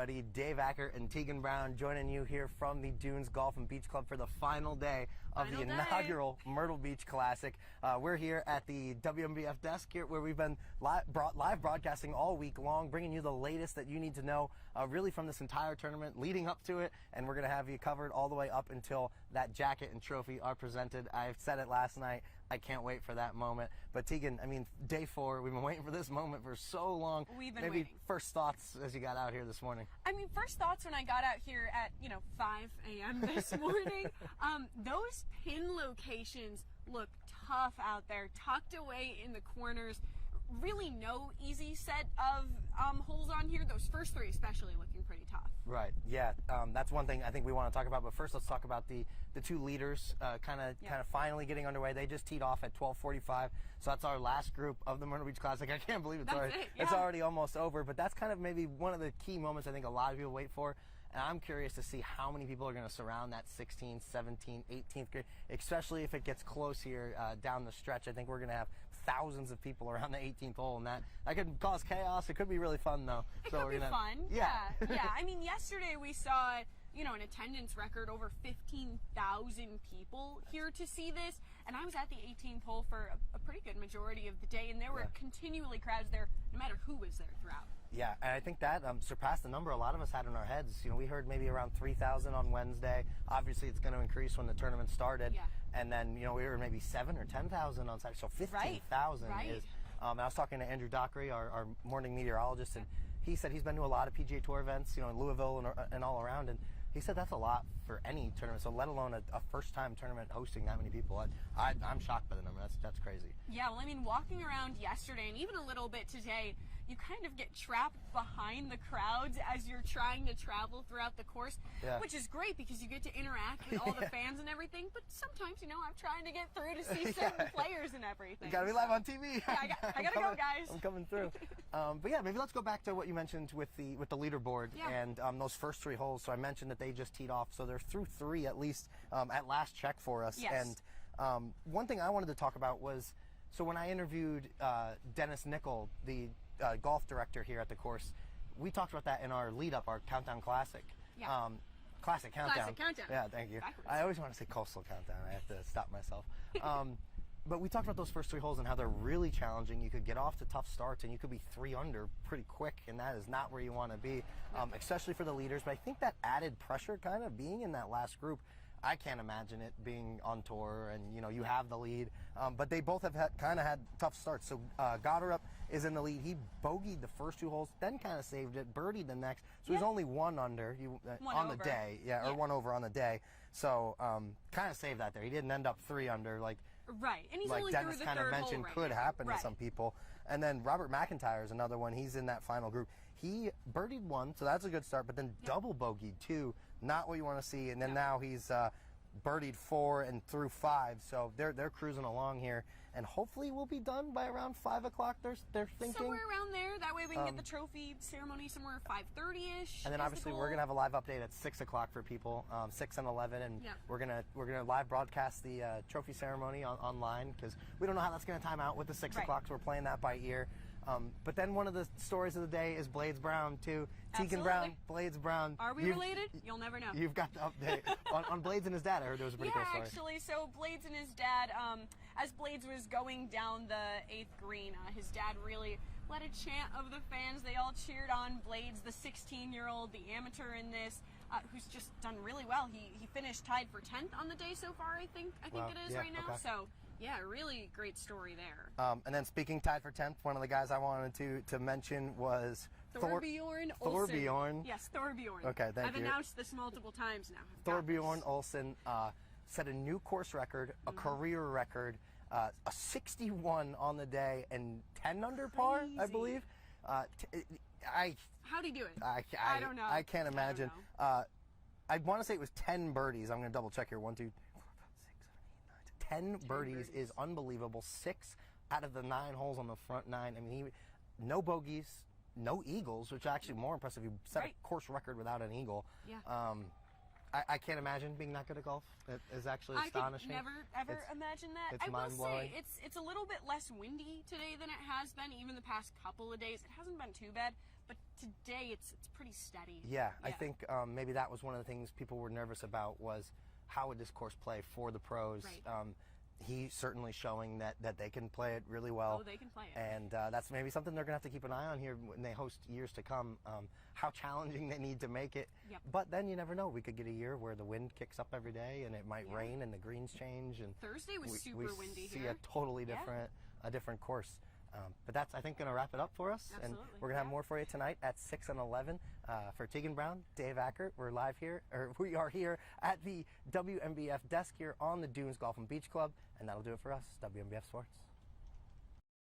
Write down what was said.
everybody. Dave Ackert and Teagan Brown joining you here from the Dunes Golf and Beach Club for the final day of the inaugural Myrtle Beach Classic. We're here at the WMBF desk here where we've been live broadcasting all week long, bringing you the latest that you need to know really from this entire tournament leading up to it, and we're going to have you covered all the way up until that jacket and trophy are presented. I said it last night. I can't wait for that moment. But Teagan, I mean, day 4, we've been waiting for this moment for so long. We've been Maybe waiting. First thoughts as you got out here this morning. I mean, first thoughts when I got out here at, 5 a.m. this morning, those pin locations look tough out there, tucked away in the corners. Really no easy set of holes on here. Those first 3 especially looking pretty tough. Right, yeah. That's one thing I think we want to talk about. But first, let's talk about the 2 leaders kind of finally getting underway. They just teed off at 12:45, so that's our last group of the Myrtle Beach Classic. I can't believe it's already almost over. But that's kind of maybe one of the key moments I think a lot of people wait for. And I'm curious to see how many people are going to surround that 16th, 17th, 18th grade, especially if it gets close here down the stretch. I think we're going to have thousands of people around the 18th hole, and that could cause chaos. It could be really fun, though. It could be fun. Yeah. Yeah. I mean, yesterday we saw, an attendance record over 15,000 people here to see this, and I was at the 18th hole for a pretty good majority of the day, and there were continually crowds there, no matter who was there throughout. Yeah, and I think that surpassed the number a lot of us had in our heads. We heard maybe around 3,000 on Wednesday. Obviously, it's going to increase when the tournament started. Yeah. And then, we were maybe 7,000 or 10,000 on Saturday. So 15,000 is. And I was talking to Andrew Dockery, our morning meteorologist, and he said he's been to a lot of PGA Tour events, in Louisville and all around, and he said that's a lot for any tournament, so let alone a first-time tournament hosting that many people. I'm shocked by the number. That's crazy. Yeah, well, I mean, walking around yesterday and even a little bit today, you kind of get trapped behind the crowds as you're trying to travel throughout the course, which is great because you get to interact with all the fans and everything, but sometimes, I'm trying to get through to see certain players and everything. You gotta be live on TV. Yeah, I gotta go, guys. I'm coming through. But yeah, maybe let's go back to what you mentioned with the leaderboard and those first 3 holes. So I mentioned that they just teed off, so they're through 3 at least at last check for us. Yes. And one thing I wanted to talk about was, so when I interviewed Dennis Nickel, the golf director here at the course, we talked about that in our lead-up, our Countdown Classic. Yeah. Classic Countdown. Classic Countdown. Yeah, thank you. Backwards. I always want to say Coastal Countdown. I have to stop myself. But we talked about those first 3 holes and how they're really challenging. You could get off to tough starts and you could be 3 under pretty quick, and that is not where you want to be, especially for the leaders. But I think that added pressure kind of being in that last group, I can't imagine it being on tour and, you have the lead. But they both have kind of had tough starts. So Goddard is in the lead. He bogeyed the first 2 holes, then kind of saved it, birdied the next. So he's only 1 under on the day. Or 1 over on the day. So kind of saved that there. He didn't end up 3 under Right, and he's like only Dennis through the kind of third mentioned hole could happen right. to some people. And then Robert McIntyre is another one. He's in that final group. He birdied 1, so that's a good start, but then double bogeyed 2. Not what you want to see. And then now he's birdied 4 and through 5, so they're cruising along here, and hopefully we'll be done by around 5 o'clock. They're thinking somewhere around there. That way we can get the trophy ceremony somewhere 5:30ish. And then obviously we're gonna have a live update at 6 o'clock for people, 6 and 11, and we're gonna live broadcast the trophy ceremony online because we don't know how that's gonna time out with the 6 o'clock. So we're playing that by ear. But then one of the stories of the day is Blades Brown too. Teagan Brown, Blades Brown. Are we related? You'll never know. You've got the update on Blades and his dad. I heard there was a pretty cool story. Yeah, actually, so Blades and his dad, as Blades was going down the 8th green, his dad really led a chant of the fans. They all cheered on Blades, the 16-year-old, the amateur in this, who's just done really well. He finished tied for 10th on the day so far, I think it is right now. Okay. So yeah, really great story there. And then speaking tied for 10th, one of the guys I wanted to mention was Thorbjorn Olsen. Thorbjorn. Yes, Thorbjorn. Okay, thank you. I've announced this multiple times now. Thorbjorn Olsen set a new course record, a career record, a 61 on the day, and 10 under par, I believe. How'd he do it? I don't know. I can't imagine. I want to say it was 10 birdies. I'm going to double check here. 1, 2, 4, 5, 6, 7, 8, 9, 10 birdies is unbelievable. 6 out of the 9 holes on the front 9. I mean, no bogeys, no eagles, which is actually more impressive. You set a course record without an eagle. Yeah. I can't imagine being that good at golf. It is actually astonishing. I could never, ever imagine that. It's mind-blowing. It's a little bit less windy today than it has been even the past couple of days. It hasn't been too bad, but today it's pretty steady. Yeah, I think maybe that was one of the things people were nervous about, was how would this course play for the pros. Right. He's certainly showing that they can play it really well. Oh, they can play it. And that's maybe something they're going to have to keep an eye on here when they host years to come, how challenging they need to make it. Yep. But then you never know. We could get a year where the wind kicks up every day and it might Yeah. rain and the greens change. And Thursday was super we windy see here. a totally different course. But that's, I think, going to wrap it up for us. Absolutely. And we're going to have more for you tonight at 6 and 11. For Teagan Brown, Dave Ackert, we are here at the WMBF desk here on the Dunes Golf and Beach Club. And that'll do it for us, WMBF Sports.